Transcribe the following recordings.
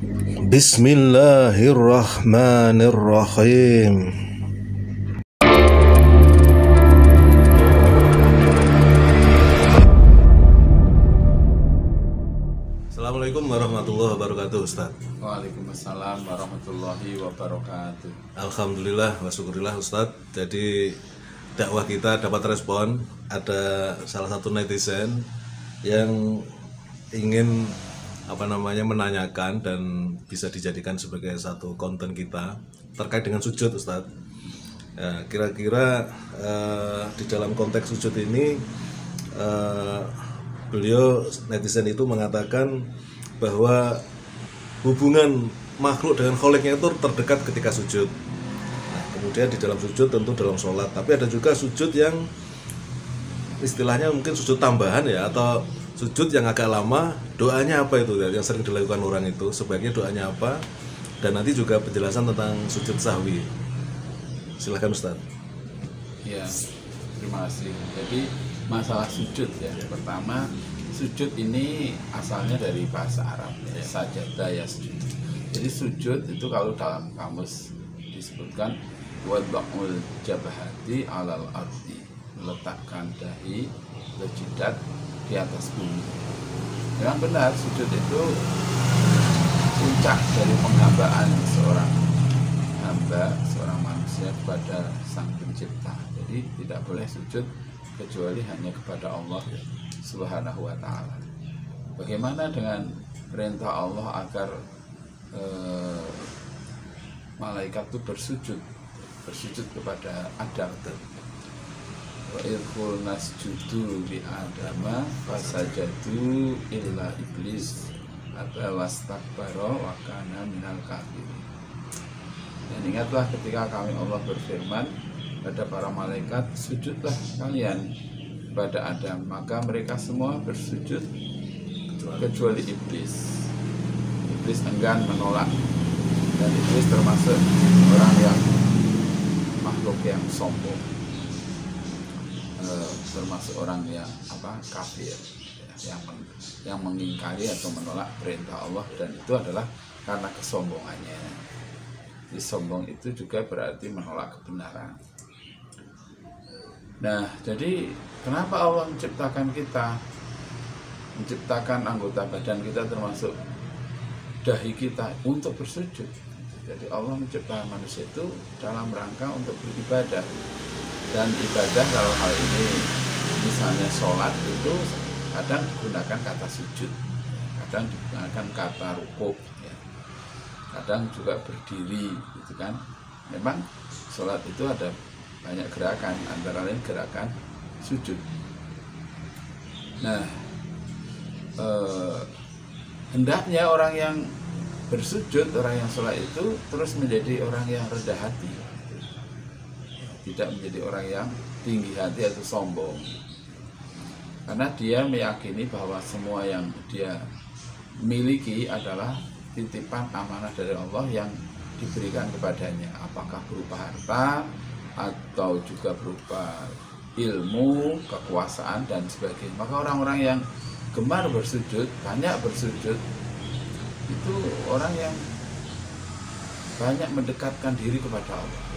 Bismillahirrahmanirrahim. Assalamualaikum warahmatullahi wabarakatuh, Ustaz. Waalaikumsalam warahmatullahi wabarakatuh. Alhamdulillah wa syukurillah, Ustaz. Jadi dakwah kita dapat respon. Ada salah satu netizen yang ingin menanyakan dan bisa dijadikan sebagai satu konten kita terkait dengan sujud, Ustaz. Ya, kira-kira di dalam konteks sujud ini beliau netizen itu mengatakan bahwa hubungan makhluk dengan kholiknya itu terdekat ketika sujud. Nah, kemudian di dalam sujud tentu dalam sholat, tapi ada juga sujud yang istilahnya mungkin sujud tambahan ya, atau sujud yang agak lama. Doanya apa itu yang sering dilakukan orang itu, sebaiknya doanya apa, dan nanti juga penjelasan tentang sujud sahwi. Silahkan, Ustaz. Ya, terima kasih. Jadi masalah sujud ya, pertama sujud ini asalnya dari bahasa Arab ya, sajada ya sujud. Jadi sujud itu kalau dalam kamus disebutkan wad'ul jabhati alal ardi, meletakkan dahi jidat di atas bumi. Memang benar, sujud itu puncak dari penghambaan seorang hamba, seorang manusia kepada Sang Pencipta. Jadi tidak boleh sujud kecuali hanya kepada Allah Subhanahu wa Ta'ala. Bagaimana dengan perintah Allah agar malaikat itu bersujud kepada Adam? Wa idhul nasjudu li adama fasajadu illa iblis aba wastakbara wa kana minal kafirin. Dan ingatlah ketika kami Allah berfirman pada para malaikat, sujudlah kalian pada Adam, maka mereka semua bersujud kecuali iblis. Iblis enggan, menolak, dan iblis termasuk orang yang makhluk yang sombong, termasuk orang yang kafir, yang mengingkari atau menolak perintah Allah, dan itu adalah karena kesombongannya. Jadi sombong itu juga berarti menolak kebenaran. Nah, jadi kenapa Allah menciptakan kita, menciptakan anggota badan kita termasuk dahi kita untuk bersujud? Jadi Allah menciptakan manusia itu dalam rangka untuk beribadah. Dan ibadah dalam hal ini misalnya sholat itu kadang digunakan kata sujud, kadang digunakan kata rukuk ya. Kadang juga berdiri gitu kan. Memang sholat itu ada banyak gerakan, antara lain gerakan sujud. Nah, hendaknya orang yang bersujud, orang yang sholat itu terus menjadi orang yang rendah hati, tidak menjadi orang yang tinggi hati atau sombong, karena dia meyakini bahwa semua yang dia miliki adalah titipan amanah dari Allah yang diberikan kepadanya, apakah berupa harta atau juga berupa ilmu, kekuasaan dan sebagainya. Maka orang-orang yang gemar bersujud, banyak bersujud, itu orang yang banyak mendekatkan diri kepada Allah.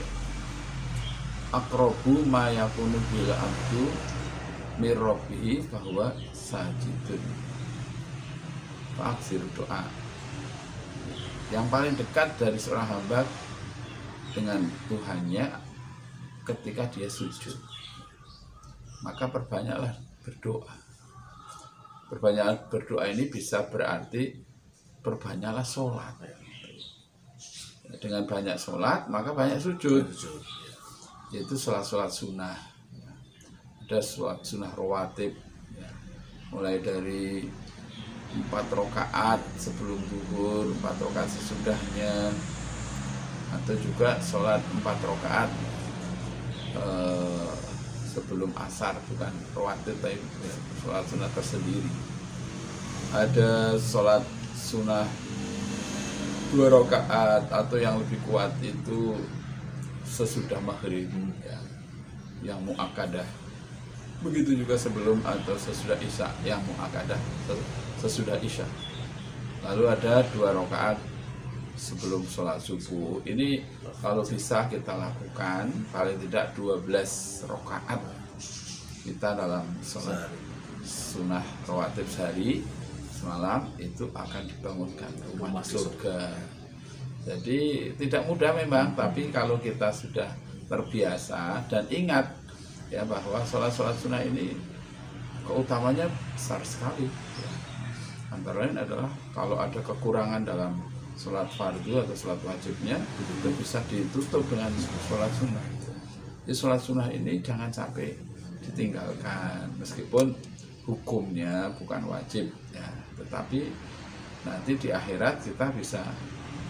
Aqrabu ma yakunu bil abdu mir rabbih bahwa sajidun. Faksir doa. Yang paling dekat dari seorang hamba dengan Tuhannya ketika dia sujud. Maka perbanyaklah berdoa. Perbanyaklah berdoa ini bisa berarti perbanyaklah sholat. Dengan banyak sholat maka banyak sujud. Yaitu sholat-sholat sunnah. Ada sholat sunnah rawatib ya. Mulai dari 4 rakaat sebelum zuhur, 4 rakaat sesudahnya, atau juga sholat 4 rakaat sebelum asar, bukan rawatib tapi sholat sunnah tersendiri. Ada sholat sunnah 2 rakaat atau yang lebih kuat itu sesudah maghrib ya, yang muakkadah. Begitu juga sebelum atau sesudah isya yang muakkadah, sesudah isya. Lalu ada 2 rakaat sebelum sholat subuh ini kalau bisa kita lakukan paling tidak 12 rakaat kita dalam sholat sunnah rawatib sehari semalam itu akan dibangunkan rumah surga. Jadi tidak mudah memang, tapi kalau kita sudah terbiasa dan ingat ya bahwa sholat sunnah ini keutamanya besar sekali ya. Antara lain adalah kalau ada kekurangan dalam sholat fardu atau sholat wajibnya itu bisa ditutup dengan sholat sunnah. Jadi sholat sunnah ini jangan sampai ditinggalkan meskipun hukumnya bukan wajib ya, tetapi nanti di akhirat kita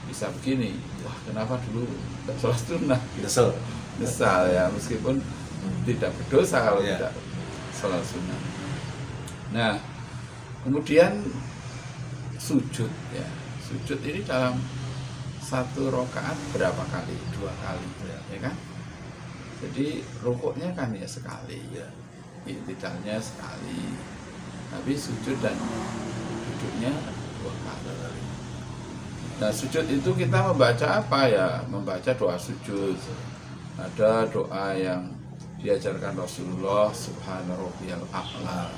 bisa begini, wah kenapa dulu nggak sholat sunnah? Nyesal ya, meskipun tidak berdosa kalau tidak sholat sunnah. Nah kemudian sujud ya. Sujud ini dalam satu rakaat berapa kali? 2 kali ya kan? Jadi rukuknya kan ya sekali ya, i'tidalnya sekali, tapi sujud dan duduknya 2 kali. Nah sujud itu kita membaca apa ya? Membaca doa sujud. Ada doa yang diajarkan Rasulullah, Subhana rabbiyal a'la.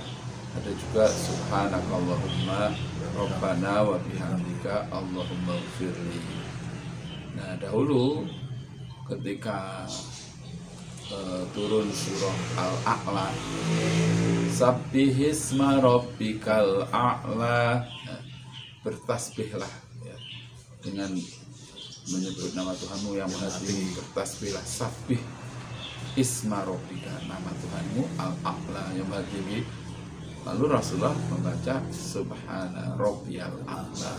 Ada juga subhanakallahumma rabbana wa bihamdika Allahumma ighfirli. Nah dahulu ketika turun surah Al-A'la, sabbihisma rabbikal a'la, bertasbihlah ya, dengan menyebut nama Tuhanmu yang maha tinggi. Bertasbihlah, sabbih isma rabbika, nama Tuhanmu Al-A'la yang maha tinggi. Lalu Rasulullah membaca subhana rabbiyal a'la.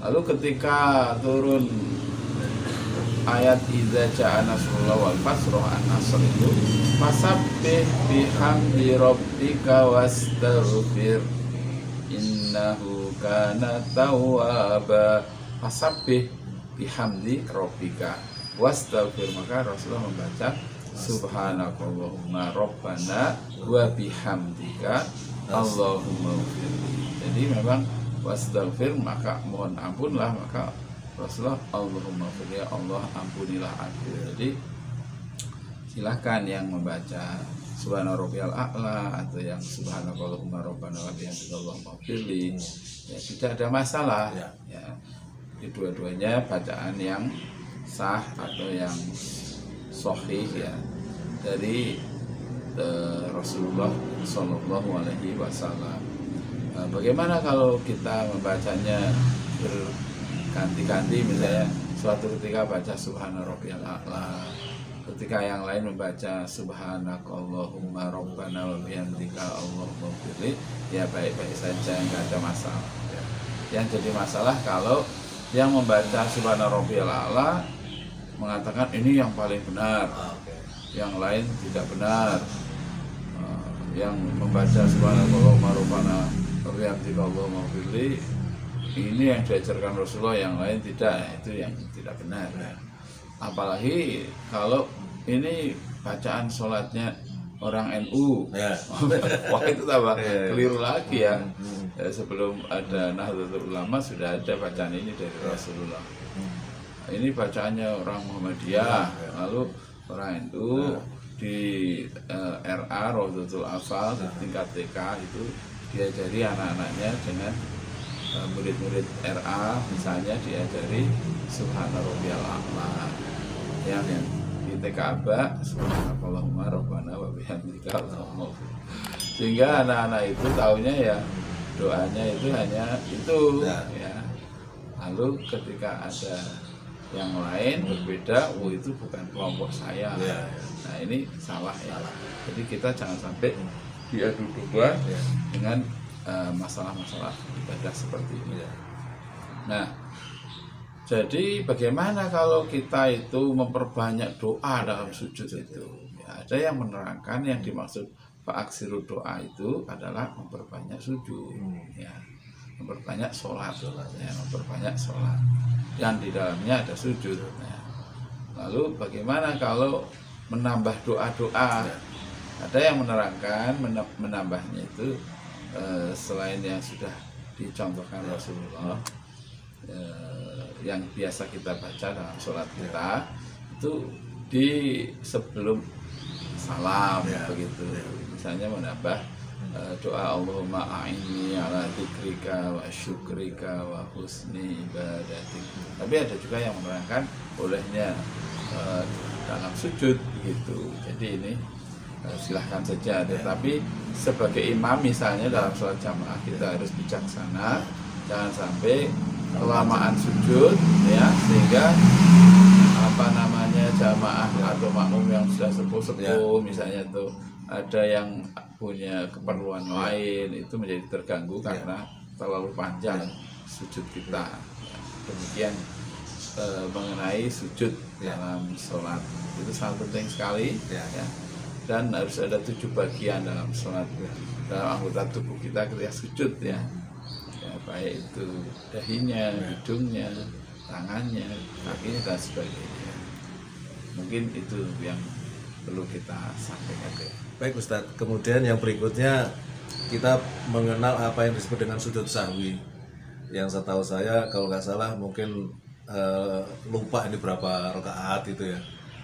Lalu ketika turun ayat idza ja'a nasrullah wal fath surah An-Nasr itu, fasabbih bihamdi rabbika wastaghfir innahu kana tawwaba. Fasabbih bihamdi rabbika wastaghfir, maka Rasulullah membaca subhanakallahumma rabbana wa bihamdika Allahumma ighfirli. Jadi memang wastaghfir, maka mohon ampunlah, maka Rasulullah Allahumma ighfirli, Allah ampunilah aku. Jadi silahkan yang membaca subhana rabbiyal a'la atau yang subhanakallahumma rabbana wa bihamdika Allahumma ighfirli ya, tidak ada masalah ya. Dua-duanya bacaan yang sah atau yang sahih ya dari Rasulullah Shallallahu Alaihi Wasallam. Bagaimana kalau kita membacanya berganti-ganti, misalnya suatu ketika baca subhana rabbiyal a'la, ketika yang lain membaca subhanakallahumma rabbana wa bihamdika Allahumma ighfirli, ya baik-baik saja, nggak ada masalah ya. Yang jadi masalah kalau yang membaca subhana rabbiyal a'la mengatakan ini yang paling benar, yang lain tidak benar. Yang membaca subhanakallahumma rabbana wa bihamdika Allahumma ighfirli ini yang diajarkan Rasulullah, yang lain tidak, itu yang tidak benar ya. Apalagi kalau ini bacaan sholatnya orang NU ya. Wah itu tambah keliru lagi ya. Sebelum ada Nahdlatul Ulama sudah ada bacaan ini dari Rasulullah. Ini bacaannya orang Muhammadiyah, lalu orang NU di RA Rodatul Afal tingkat TK itu diajari anak-anaknya dengan murid-murid RA misalnya diajari subhana rabbiyal a'la, yang di TK Aba subhanakallahumma rabbana wa bihamdika Allahumma ighfir. Sehingga anak-anak itu taunya ya doanya itu hanya itu ya. Lalu ketika ada yang lain berbeda, itu bukan kelompok saya. Nah ini salah ya. Jadi kita jangan sampai diadu domba dengan masalah-masalah ibadah seperti ini. Nah, jadi bagaimana kalau kita itu memperbanyak doa dalam sujud itu? Ya, ada yang menerangkan yang dimaksud fa'aksiru doa itu adalah memperbanyak sujud, ya, memperbanyak sholat, ya, memperbanyak sholat yang di dalamnya ada sujud. Nah, lalu bagaimana kalau menambah doa-doa? Ada yang menerangkan menambahnya itu selain yang sudah dicontohkan Rasulullah, yang biasa kita baca dalam sholat kita itu di sebelum salam begitu. Misalnya menambah doa Allahumma a'inni ala dzikrika wa syukrika wa husni ibadatik. Tapi ada juga yang menerangkan bolehnya dalam sujud begitu. Jadi ini silahkan saja. Tetapi sebagai imam misalnya dalam sholat jamaah kita harus bijaksana, jangan sampai kelamaan sujud ya, sehingga jamaah atau makmum yang sudah sepuh-sepuh misalnya tuh ada yang punya keperluan lain, itu menjadi terganggu karena terlalu panjang sujud kita. Demikian mengenai sujud dalam sholat, itu sangat penting sekali ya. Dan harus ada 7 bagian dalam sholat, dalam anggota tubuh kita ketika sujud ya, baik itu dahinya, hidungnya, tangannya, kakinya dan sebagainya. Mungkin itu yang perlu kita sampaikan. Baik Ustadz, kemudian yang berikutnya kita mengenal apa yang disebut dengan sujud sahwi. Yang setahu saya kalau nggak salah mungkin lupa ini berapa rakaat itu ya.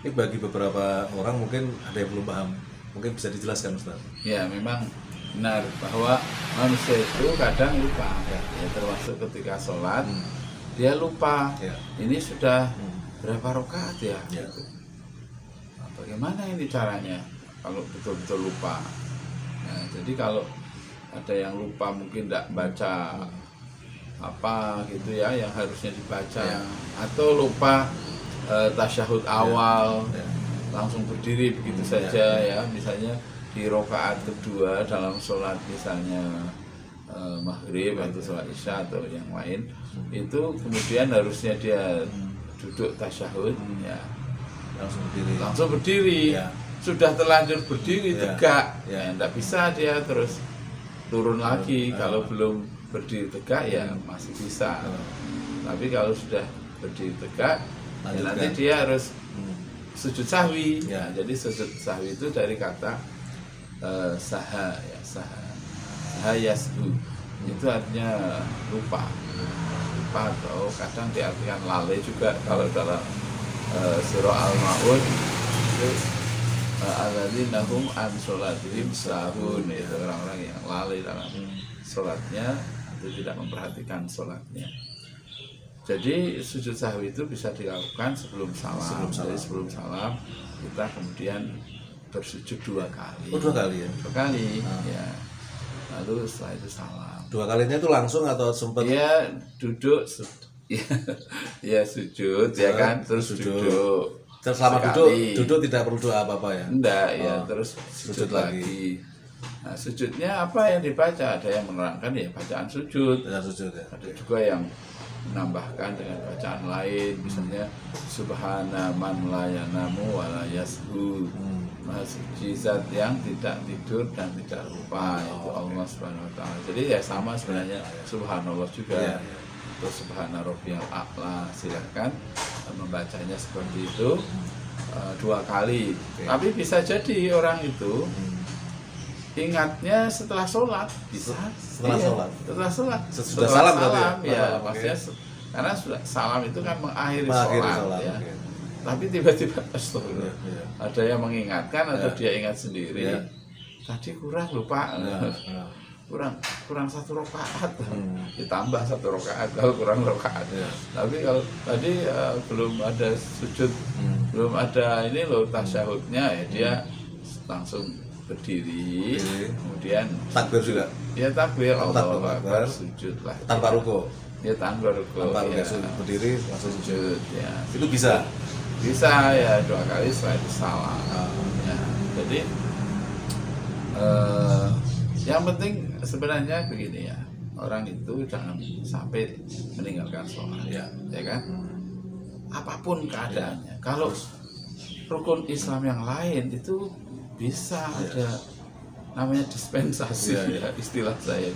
Ini bagi beberapa orang mungkin ada yang belum paham, mungkin bisa dijelaskan Ustadz. Ya memang benar bahwa manusia itu kadang lupa ya, termasuk ketika sholat dia lupa ini sudah berapa rakaat ya. Gitu. Nah, bagaimana ini caranya kalau betul-betul lupa? Nah, jadi kalau ada yang lupa mungkin tidak baca apa gitu ya yang harusnya dibaca, atau lupa tasyahud awal langsung berdiri begitu saja ya, misalnya di rakaat kedua dalam sholat misalnya maghrib atau sholat isya atau yang lain, itu kemudian harusnya dia duduk tasyahud ya langsung berdiri sudah terlanjur berdiri tegak tidak bisa dia terus turun lagi. Kalau belum berdiri tegak ya masih bisa, tapi kalau sudah berdiri tegak ya nanti dia harus sujud sahwi jadi sujud sahwi itu dari kata saha yashu, itu artinya lupa atau kadang diartikan lalai juga. Kalau dalam surah Al-Maun itu alladzina hum an sholatihim sahun, itu orang-orang yang lalai dalam sholatnya, itu tidak memperhatikan sholatnya. Jadi sujud sahwi itu bisa dilakukan sebelum salam. Jadi sebelum salam kita kemudian bersujud 2 kali. 2 kali ya? 2 kali ya. Lalu setelah itu salam. 2 kalinya itu langsung atau sempat? Ya duduk ya sujud ya kan, terus duduk. Selama duduk tidak perlu doa apa-apa ya? Enggak ya, terus sujud lagi. Nah, sujudnya apa yang dibaca? Ada yang menerangkan ya bacaan sujud. Ada juga yang menambahkan dengan bacaan lain, misalnya subhana man la yanamu wa la yashu, Maha suci zat yang tidak tidur dan tidak lupa, itu Allah Subhanahu wa taala. Jadi ya sama sebenarnya subhanallah juga. Atau subhana rabbiyal a'la, silahkan membacanya seperti itu 2 kali. Tapi bisa jadi orang itu ingatnya setelah sholat, bisa setelah sholat sudah salam ya maksudnya karena sudah salam itu kan mengakhiri sholat ya. Tapi tiba-tiba astagfirullah ada yang mengingatkan atau dia ingat sendiri tadi kurang lupa kurang 1 rakaat ditambah 1 rakaat kalau kurang rakaat tapi kalau tadi belum ada sujud belum ada ini loh tasyahudnya ya dia langsung berdiri, kemudian takbir juga. Ya takbir, Allahu Akbar, sujud lah. Tanpa ruku. Ya tanpa ruku. Ya. Berdiri langsung sujud. Ya. Itu bisa. Bisa ya 2 kali setelah itu salam. Ya. Jadi yang penting sebenarnya begini ya, orang itu jangan sampai meninggalkan sholat, ya kan? Apapun keadaannya. Kalau rukun Islam yang lain itu bisa ada namanya dispensasi ya istilah saya.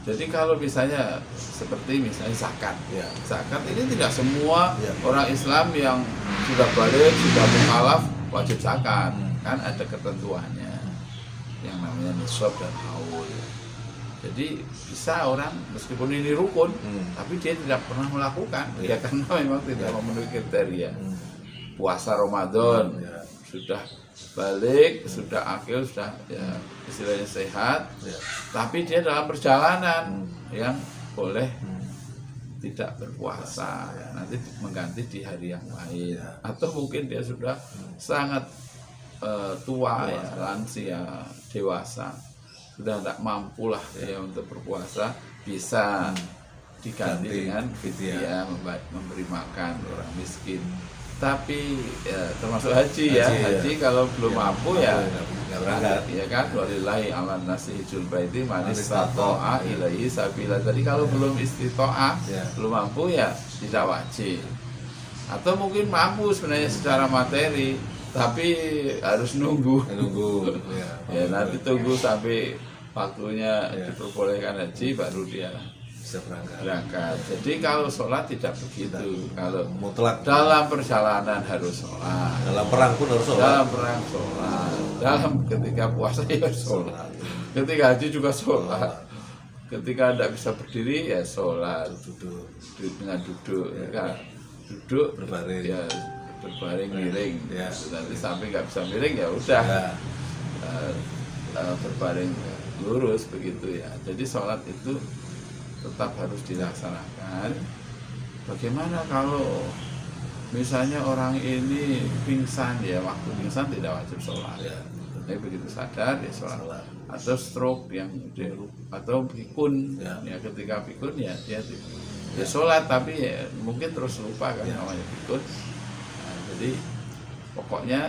Jadi kalau misalnya seperti misalnya zakat, zakat ini tidak semua orang Islam yang sudah balik sudah mukallaf wajib zakat, kan ada ketentuannya yang namanya nisab dan haul. Jadi bisa orang meskipun ini rukun, tapi dia tidak pernah melakukan, ya karena memang tidak memenuhi kriteria. Puasa Ramadan sudah balik, sudah akil, sudah ya istilahnya sehat, tapi dia dalam perjalanan yang boleh tidak berpuasa, nanti mengganti di hari yang lain, atau mungkin dia sudah sangat tua ya, lansia, dewasa, sudah tidak mampu lah dia untuk berpuasa, bisa diganti dengan fidyah, memberi makan orang miskin. Tapi ya, termasuk haji ya, haji kalau belum mampu ya kan, walillahi 'alan nasi hijjul baiti man istata'a ilaihi sabila. Jadi kalau belum istita'ah, belum mampu ya tidak wajib. Atau mungkin mampu sebenarnya secara materi, tapi harus nunggu. Ya nanti tunggu sampai waktunya diperbolehkan haji baru dia bisa berangkat. Jadi kalau sholat tidak begitu. Kalau mutlak dalam perjalanan harus sholat. Dalam perang pun harus sholat. Dalam perang sholat. Dalam ketika puasa ya sholat. Ketika haji juga sholat. Ketika tidak bisa berdiri ya sholat. Duduk dengan duduk. Duduk berbaring. Ya berbaring miring. Nanti sampai nggak bisa miring ya udah. Berbaring lurus begitu ya. Jadi sholat itu tetap harus dilaksanakan. Bagaimana kalau misalnya orang ini pingsan ya, waktu pingsan tidak wajib sholat tapi begitu sadar ya sholat. Atau stroke yang atau pikun ya, ketika pikun ya dia sholat tapi ya mungkin terus lupa kan namanya pikun. Jadi pokoknya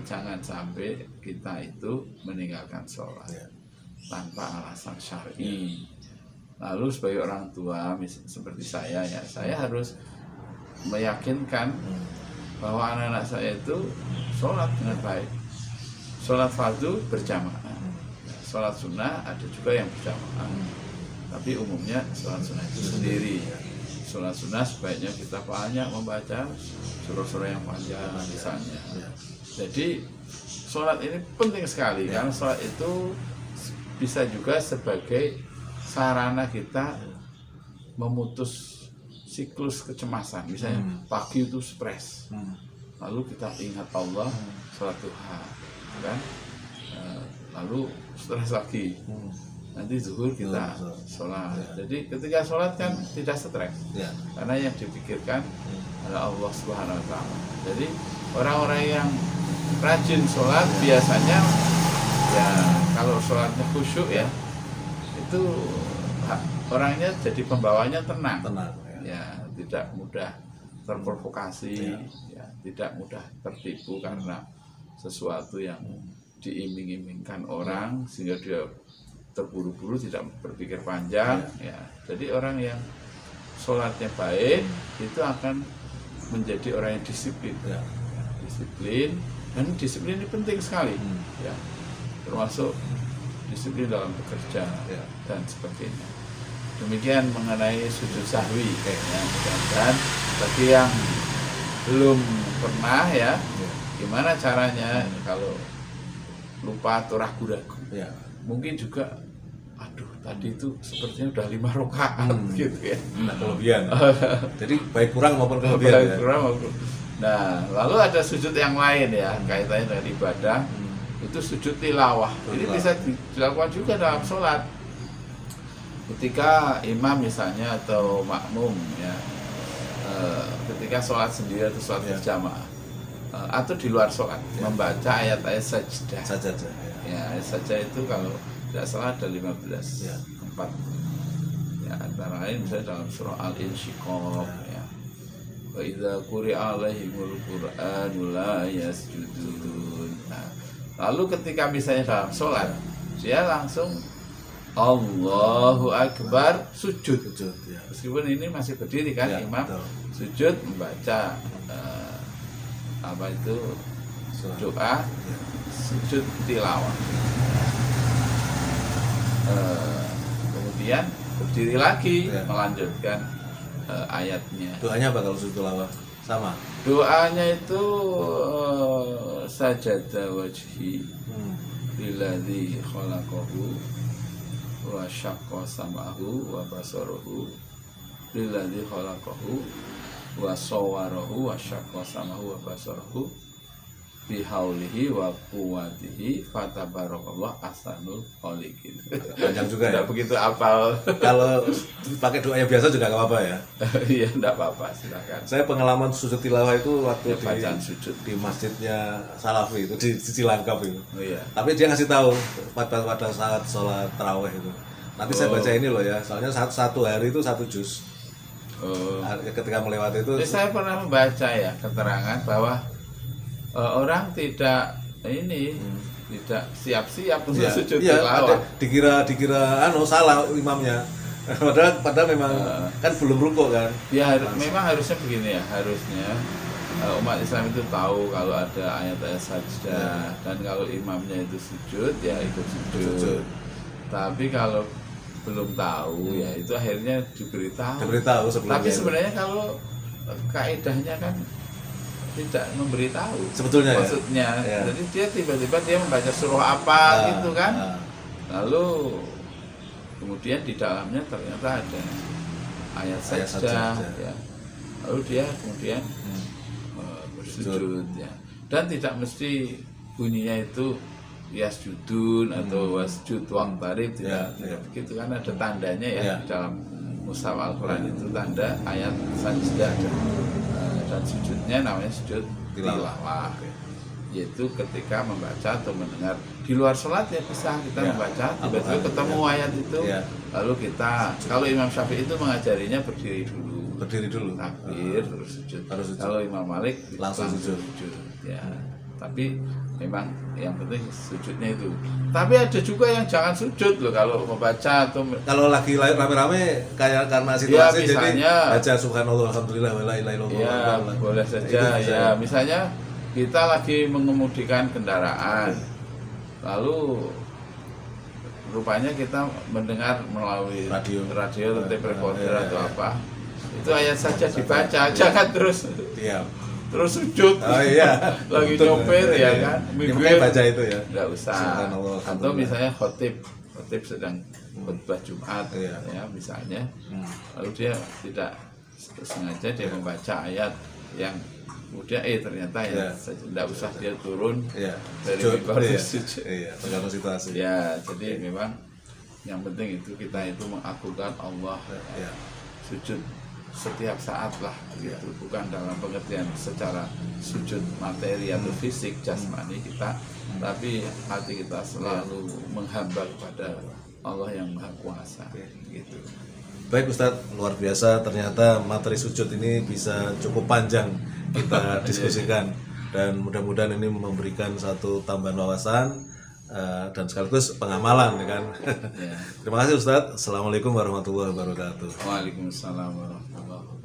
jangan sampai kita itu meninggalkan sholat tanpa alasan syar'i. Lalu sebagai orang tua seperti saya ya, saya harus meyakinkan bahwa anak-anak saya itu sholat dengan baik. Sholat fardu berjamaah, sholat sunnah ada juga yang berjamaah. Tapi umumnya sholat sunnah itu sendiri. Sholat sunnah sebaiknya kita banyak membaca surah-surah yang panjang misalnya. Jadi sholat ini penting sekali karena sholat itu bisa juga sebagai sarana kita memutus siklus kecemasan. Misalnya pagi itu stres, lalu kita ingat Allah, sholat duha, kan? Lalu stres lagi, nanti zuhur kita sholat. Jadi ketika sholat kan tidak stres, karena yang dipikirkan adalah Allah Subhanahu Wa Taala. Jadi orang-orang yang rajin sholat biasanya ya kalau sholatnya khusyuk ya, itu orangnya jadi pembawanya tenang ya, tidak mudah terprovokasi, ya, tidak mudah tertipu karena sesuatu yang diiming-imingkan orang sehingga dia terburu-buru tidak berpikir panjang ya. Jadi orang yang sholatnya baik itu akan menjadi orang yang disiplin, disiplin, dan disiplin ini penting sekali ya, termasuk disiplin dalam bekerja dan sebagainya. Demikian mengenai sujud sahwi ya, mudah-mudahan bagi yang belum pernah ya, gimana caranya kalau lupa atau ragu-ragu, mungkin juga aduh tadi itu sepertinya udah 5 rakaat gitu ya. Nah, kelebihan. Jadi baik kurang maupun kelebihan. Nah, lalu ada sujud yang lain ya, kaitannya dengan ibadah. Itu sujud tilawah. Ini bisa dilakukan juga dalam sholat. Ketika imam misalnya atau makmum ya, ketika sholat sendiri atau sholat berjamaah atau di luar sholat membaca ayat-ayat sajdah. Ya, ayat sajdah itu kalau tidak salah ada 15 tempat. Ya, antara lain misalnya dalam surah Al-Insyiqaq ya. Wa idza quri'a 'alaihimul Qur'anu la yasjudun. Nah, lalu ketika misalnya dalam sholat, dia langsung Allahu Akbar sujud. Meskipun ini masih berdiri kan imam, sujud membaca apa itu doa, sujud tilawah. Kemudian berdiri lagi melanjutkan ayatnya. Doanya apa kalau sujud tilawah? Sama. Doanya itu sajada wajhi lilladzi khalaqahu wa syaqqa sam'ahu wa basarahu lilladzi khalaqahu wa sawwarahu wa syaqqa sam'ahu wa basarahu bihaulihi wa quwwatihi fatabarakallah ahsanul khaliqin. Panjang juga ya. Tidak begitu apal. Kalau pakai doa yang biasa juga nggak apa-apa ya. Iya, tidak apa-apa, silakan. Saya pengalaman sujud tilawah itu waktu Ya, bacaan sujud di masjidnya Salafi itu di Cilangkap itu. Oh iya. Tapi dia ngasih tahu pada saat sholat taraweh itu. Nanti saya baca ini loh ya. Soalnya satu hari itu 1 juz. Oh. Ketika melewati itu. Saya pernah membaca ya keterangan bahwa orang tidak tidak siap-siap untuk sujud tilawah. Dikira salah imamnya. padahal memang kan belum rukuk kan. Ya memang harusnya begini ya, harusnya umat Islam itu tahu kalau ada ayat-ayat sajdah dan kalau imamnya itu sujud ya ikut sujud. Tapi kalau belum tahu ya itu akhirnya diberitahu sebelumnya. Tapi sebenarnya kalau kaidahnya kan tidak memberitahu sebetulnya maksudnya ya. Jadi dia tiba-tiba dia membaca surah apa gitu kan, lalu kemudian di dalamnya ternyata ada ayat sajdah ya. Lalu dia kemudian bersujud ya, dan tidak mesti bunyinya itu yasjudun atau wasjud waqtarib, tidak begitu kan, ada tandanya ya di dalam mushaf Al-Quran itu tanda ayat sajdah dan sujudnya namanya sujud tilawah, yaitu ketika membaca atau mendengar di luar sholat ya bisa kita membaca tiba-tiba ketemu ayat itu, lalu kita kalau Imam Syafi'i itu mengajarinya berdiri dulu takbir terus sujud. Kalau Imam Malik langsung sujud ya. Tapi memang yang penting sujudnya itu. Tapi ada juga yang jangan sujud loh kalau membaca atau kalau lagi rame-rame kayak karena situasi ya, misalnya, jadi baca subhanallah alhamdulillah wala ilaha illallah. Ya, boleh saja ya. Misalnya kita lagi mengemudikan kendaraan. Lalu rupanya kita mendengar melalui radio atau tape recorder atau apa. Itu ayat saja dibaca, jangan terus sujud. Oh iya. Lagi nyopir ya kan. Mungkin baca itu ya. Enggak usah. Atau misalnya khotib sedang khutbah Jumat ya misalnya. Lalu dia tidak sengaja dia membaca ayat yang kemudian ternyata tidak usah dia turun dari mimbar sujud. Iya, tergantung situasi. Ya, jadi memang yang penting itu kita itu mengagungkan Allah. Sujud setiap saat lah gitu, bukan dalam pengertian secara sujud materi atau fisik jasmani kita, tapi hati kita selalu menghamba kepada Allah yang Maha Kuasa gitu. Baik Ustadz, luar biasa, ternyata materi sujud ini bisa cukup panjang kita diskusikan dan mudah-mudahan ini memberikan satu tambahan wawasan dan sekaligus pengamalan ya kan. Terima kasih Ustadz. Assalamualaikum warahmatullahi wabarakatuh. Waalaikumsalam warahmatullahi wabarakatuh.